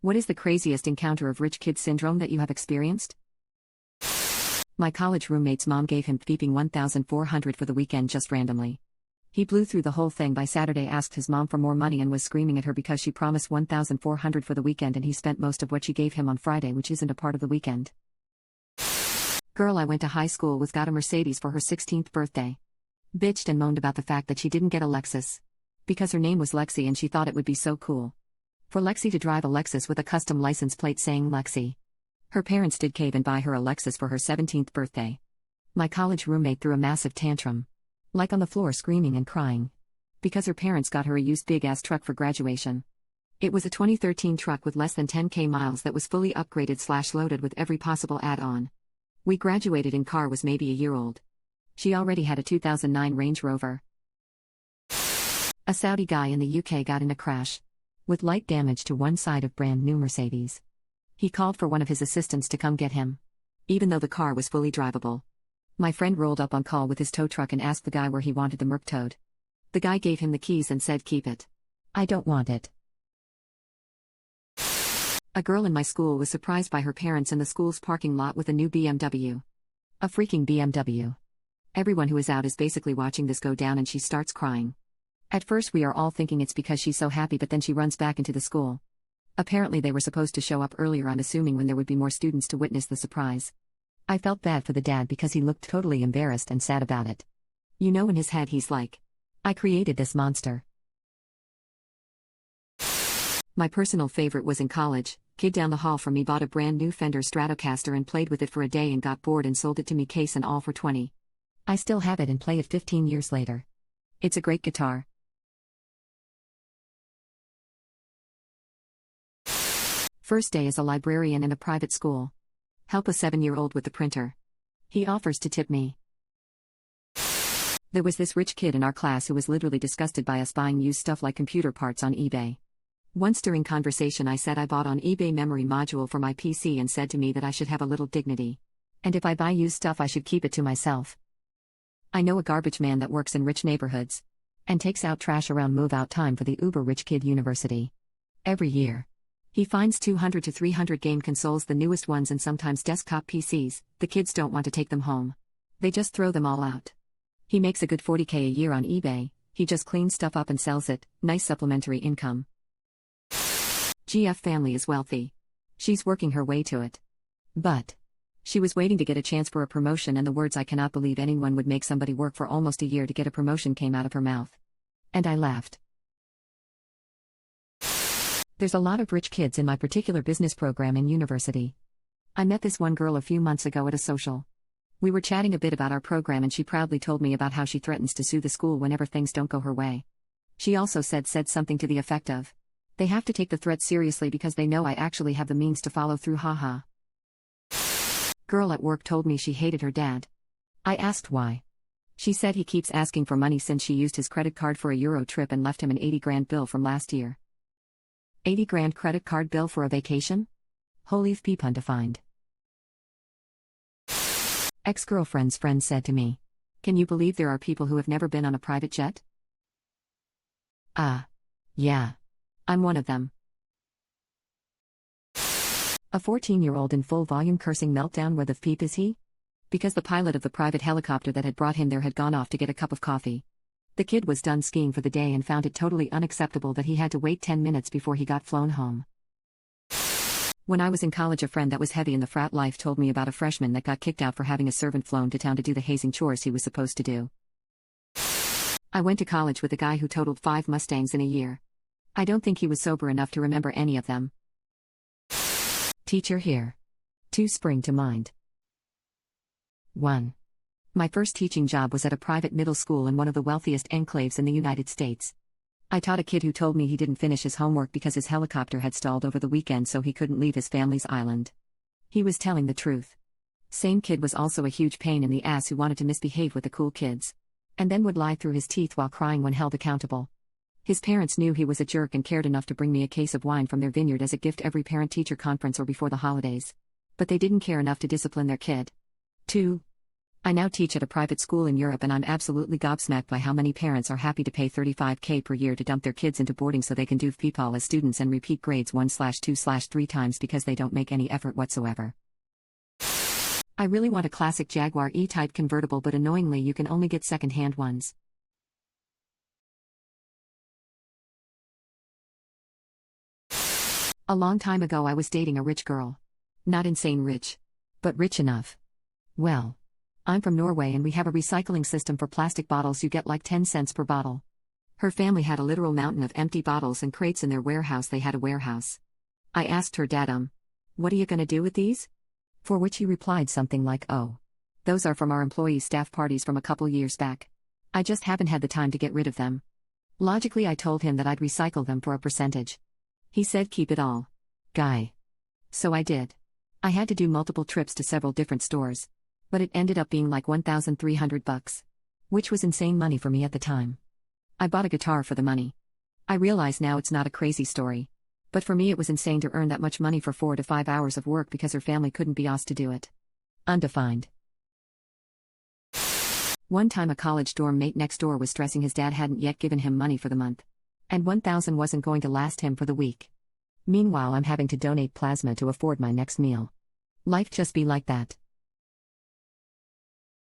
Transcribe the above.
What is the craziest encounter of rich kid syndrome that you have experienced? My college roommate's mom gave him beeping $1,400 for the weekend just randomly. He blew through the whole thing by Saturday, asked his mom for more money and was screaming at her because she promised $1,400 for the weekend and he spent most of what she gave him on Friday, which isn't a part of the weekend. Girl I went to high school with got a Mercedes for her 16th birthday. Bitched and moaned about the fact that she didn't get a Lexus. Because her name was Lexi and she thought it would be so cool for Lexi to drive a Lexus with a custom license plate saying Lexi. Her parents did cave and buy her a Lexus for her 17th birthday. My college roommate threw a massive tantrum. Like on the floor screaming and crying. Because her parents got her a used big-ass truck for graduation. It was a 2013 truck with less than 10k miles that was fully upgraded/loaded with every possible add-on. We graduated in car was maybe a year old. She already had a 2009 Range Rover. A Saudi guy in the UK got in a crash. With light damage to one side of brand new Mercedes. He called for one of his assistants to come get him. Even though the car was fully drivable. My friend rolled up on call with his tow truck and asked the guy where he wanted the Merc towed. The guy gave him the keys and said keep it. I don't want it. A girl in my school was surprised by her parents in the school's parking lot with a new BMW. A freaking BMW. Everyone who is out is basically watching this go down and she starts crying. At first we are all thinking it's because she's so happy, but then she runs back into the school. Apparently they were supposed to show up earlier, I'm assuming when there would be more students to witness the surprise. I felt bad for the dad because he looked totally embarrassed and sad about it. You know, in his head he's like, I created this monster. My personal favorite was in college. Kid down the hall from me bought a brand new Fender Stratocaster and played with it for a day and got bored and sold it to me case and all for $20. I still have it and play it 15 years later. It's a great guitar. First day as a librarian in a private school. Help a 7-year-old with the printer. He offers to tip me. There was this rich kid in our class who was literally disgusted by us buying used stuff like computer parts on eBay. Once during conversation I said I bought on eBay memory module for my PC and said to me that I should have a little dignity. And if I buy used stuff I should keep it to myself. I know a garbage man that works in rich neighborhoods. And takes out trash around move-out time for the uber-rich kid university. Every year. He finds 200 to 300 game consoles, the newest ones, and sometimes desktop PCs. The kids don't want to take them home. They just throw them all out. He makes a good $40K a year on eBay. He just cleans stuff up and sells it. Nice supplementary income. GF family is wealthy. She's working her way to it. But she was waiting to get a chance for a promotion, and the words "I cannot believe anyone would make somebody work for almost a year to get a promotion" came out of her mouth. And I laughed. There's a lot of rich kids in my particular business program in university. I met this one girl a few months ago at a social. We were chatting a bit about our program and she proudly told me about how she threatens to sue the school whenever things don't go her way. She also said something to the effect of, they have to take the threat seriously because they know I actually have the means to follow through, haha. Girl at work told me she hated her dad. I asked why. She said he keeps asking for money since she used his credit card for a Euro trip and left him an 80 grand bill from last year. 80 grand credit card bill for a vacation? Holy f*** undefined. Ex-girlfriend's friend said to me, can you believe there are people who have never been on a private jet? Yeah. I'm one of them. A 14-year-old in full volume cursing meltdown. Where the f*** is he? Because the pilot of the private helicopter that had brought him there had gone off to get a cup of coffee. The kid was done skiing for the day and found it totally unacceptable that he had to wait 10 minutes before he got flown home. When I was in college, a friend that was heavy in the frat life told me about a freshman that got kicked out for having a servant flown to town to do the hazing chores he was supposed to do. I went to college with a guy who totaled 5 Mustangs in a year. I don't think he was sober enough to remember any of them. Teacher here. 2 spring to mind. 1. My first teaching job was at a private middle school in one of the wealthiest enclaves in the United States. I taught a kid who told me he didn't finish his homework because his helicopter had stalled over the weekend, so he couldn't leave his family's island. He was telling the truth. Same kid was also a huge pain in the ass who wanted to misbehave with the cool kids. And then would lie through his teeth while crying when held accountable. His parents knew he was a jerk and cared enough to bring me a case of wine from their vineyard as a gift every parent-teacher conference or before the holidays. But they didn't care enough to discipline their kid. 2. I now teach at a private school in Europe and I'm absolutely gobsmacked by how many parents are happy to pay $35K per year to dump their kids into boarding so they can do FPPAL as students and repeat grades 1/2/3 times because they don't make any effort whatsoever. I really want a classic Jaguar E-Type convertible, but annoyingly you can only get second-hand ones. A long time ago I was dating a rich girl. Not insane rich, but rich enough. Well, I'm from Norway and we have a recycling system for plastic bottles. You get like 10 cents per bottle. Her family had a literal mountain of empty bottles and crates in their warehouse. They had a warehouse. I asked her dad, what are you gonna do with these? For which he replied something like, oh, those are from our employee staff parties from a couple years back. I just haven't had the time to get rid of them. Logically I told him that I'd recycle them for a percentage. He said keep it all. Guy. So I did. I had to do multiple trips to several different stores. But it ended up being like $1,300, which was insane money for me at the time. I bought a guitar for the money. I realize now it's not a crazy story. But for me it was insane to earn that much money for 4 to 5 hours of work because her family couldn't be asked to do it. Undefined. One time a college dorm mate next door was stressing his dad hadn't yet given him money for the month. And $1,000 wasn't going to last him for the week. Meanwhile I'm having to donate plasma to afford my next meal. Life just be like that.